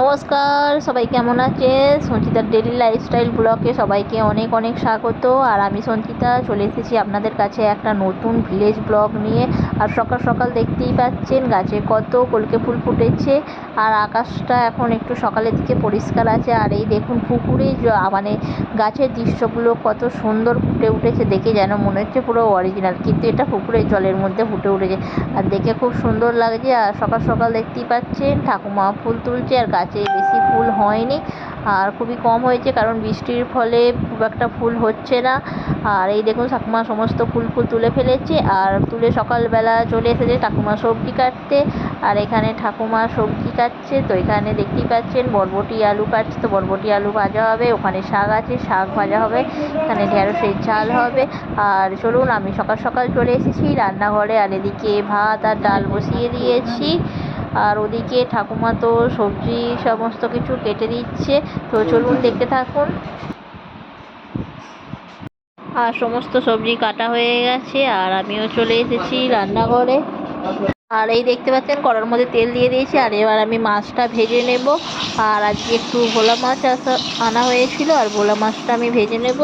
নমস্কার, সবাই কেমন আছেন? সঞ্চিতার ডেইলি লাইফস্টাইল ব্লগে সবাইকে অনেক অনেক স্বাগত। আর আমি সঞ্চিতা চলে এসেছি আপনাদের কাছে একটা নতুন ভিলেজ ব্লগ নিয়ে। আর সকাল সকাল দেখতেই পাচ্ছেন গাছে কত কলকে ফুল ফুটেছে। আর আকাশটা এখন একটু সকালের দিকে পরিষ্কার আছে। আর এই দেখুন পুকুরে মানে গাছের দৃশ্যগুলো কত সুন্দর ফুটে উঠেছে, দেখে যেন মনে হচ্ছে পুরো অরিজিনাল, কিন্তু এটা পুকুরের জলের মধ্যে ফুটে উঠেছে। আর দেখে খুব সুন্দর লাগছে। আর সকাল সকাল দেখতেই পাচ্ছেন ঠাকুমা ফুল তুলছে। আর গাছে বেশি ফুল হয়নি, আর খুবই কম হয়েছে, কারণ বৃষ্টির ফলে খুব একটা ফুল হচ্ছে না। আর এই দেখুন ঠাকুমা সমস্ত ফুল তুলে ফেলেছে, আর তুলে সকালবেলা চলে এসেছে ঠাকুমা সবজি কাটতে। আর এখানে ঠাকুমা সবজি কাটছে, তো এখানে দেখতেই পাচ্ছেন বরবটি আলু কাটছে, তো বরবটি আলু ভাজা হবে। ওখানে শাক আছে, শাক ভাজা হবে। এখানে ঢেঁড়সের ঝাল হবে। আর চলুন, আমি সকাল সকাল চলে এসেছি রান্নাঘরে। আর এদিকে ভাত আর ডাল বসিয়ে দিয়েছি। আর ওদিকে ঠাকুমা তো সবজি সমস্ত কিছু কেটে দিচ্ছে, তো চলুন দেখতে থাকুন। আর সমস্ত সবজি কাটা হয়ে গেছে, আর আমিও চলে এসেছি রান্নাঘরে। আর এই দেখতে পাচ্ছেন কড়ার মধ্যে তেল দিয়ে দিয়েছি। আর এবার আমি মাছটা ভেজে নেব। আর আজকে একটু ভোলা মাছ আনা হয়েছিল, আর ভোলা মাছটা আমি ভেজে নেব।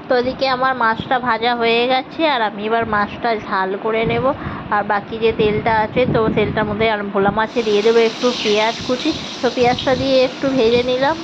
তো এদিকে আমার মাছটা ভাজা হয়ে গেছে, আর আমি এবার মাছটা ঝাল করে নেব। আর বাকি যে তেলটা আছে, তো তেলটার মধ্যে আর ভোলা মাছে দিয়ে দেবো একটু পেঁয়াজ কুচি। তো পেঁয়াজটা দিয়ে একটু ভেজে নিলাম।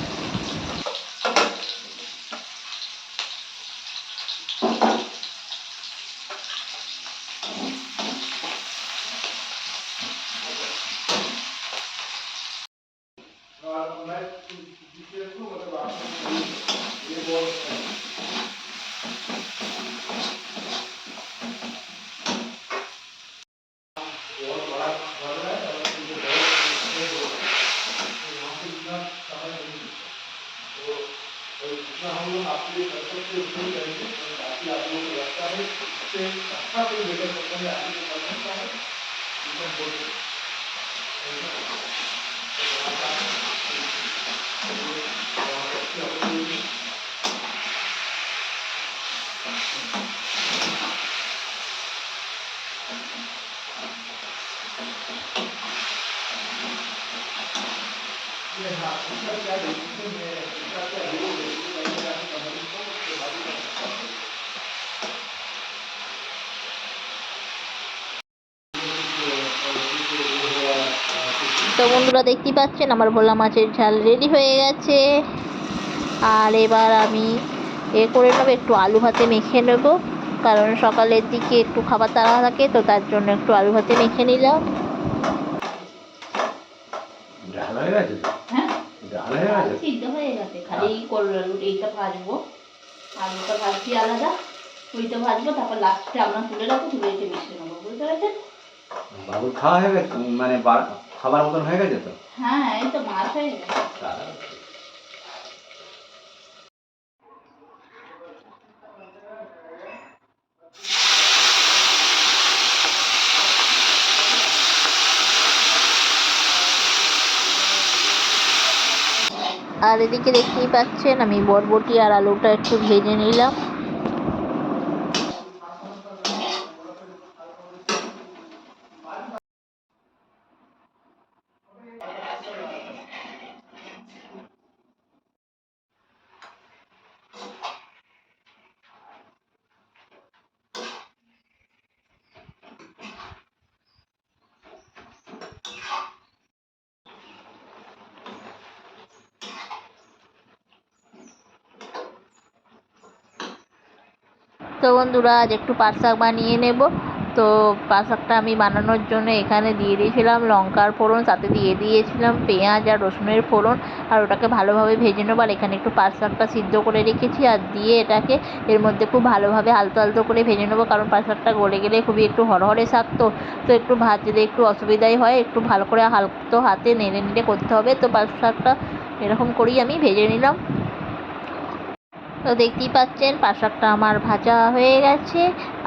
जितना हम लोग आपके लिए कर सकते उतना करेंगे, बाकी आप लोगों को लगता है इससे अच्छा कोई बेटर पर्सन है आगे कर सकता है, इसमें बोल हाँ इसका क्या डिसीजन है, इसका क्या रोल है, তো বন্ধুরা দেখতেই পাচ্ছেন আমার ভোলা মাছের ঝাল রেডি হয়ে গেছে। আর এবার আমি করে নেবো, একটু আলু ভাতে মেখে নেব, কারণ সকালের দিকে একটু খাবার তাড়া থাকে, তো তার জন্য একটু আলু ভাতে মেখে নিলাম। হ্যাঁ সিদ্ধ হয়ে গেছে, খালি এইটা ভাজবো। আলুটা ভাজছি আলাদা, ওইটা ভাজবো, তারপর লাস্টে আমরা তুলে রাখবো, তুলে এসে মিশিয়ে নেবো। বুঝতে পেরেছেন? বাবুর খাওয়া হয়ে গেছে, মানে খাবার মতন হয়ে গেছে তো? হ্যাঁ এই তো মাছ হয়ে গেছে। আর এদিকে দেখতেই পাচ্ছেন আমি বরবটি আর আলুটা একটু ভেজে নিলাম। তো বন্ধুরা আজ একটু পাট শাক বানিয়ে নেব। তো পাঁচ শাকটা আমি বানানোর জন্য এখানে দিয়ে দিয়েছিলাম লঙ্কার ফোড়ন, সাথে দিয়ে দিয়েছিলাম পেঁয়াজ আর রসুনের ফোড়ন, আর ওটাকে ভালোভাবে ভেজে নেবো। আর এখানে একটু পাঁচ শাকটা সিদ্ধ করে রেখেছি আর দিয়ে এটাকে এর মধ্যে খুব ভালোভাবে আলতো আলতো করে ভেজে নেবো, কারণ পাঁচ শাকটা গলে গেলে খুবই একটু হরহরে শাক, তো একটু ভাজতে একটু অসুবিধাই হয়, একটু ভালো করে হালকা হাতে নেড়ে নেড়ে করতে হবে। তো পাঁচ শাকটা এরকম করেই আমি ভেজে নিলাম। তো দেখতেই পাচ্ছেন পাঁচ শাকটা আমার ভাজা হয়ে গেছে,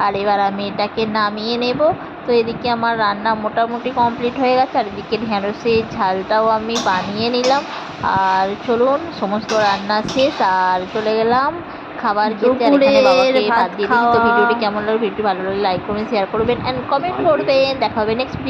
আর এবার আমি এটাকে নামিয়ে নেব। তো এদিকে আমার রান্না মোটামুটি কমপ্লিট হয়ে গেছে, আর এদিকে ঢ্যাঁড়সের ঝালটাও আমি বানিয়ে নিলাম। আর চলুন, সমস্ত রান্না শেষ আর চলে গেলাম খাবার খেতে। আর এখানে বাবাকে ভাত দিয়ে দিয়েছি। তো ভিডিওটি কেমন লাগলো, ভিডিওটি ভালো লাগলে লাইক করবেন, শেয়ার করবেন অ্যান্ড কমেন্ট করবেন। দেখা হবে নেক্সট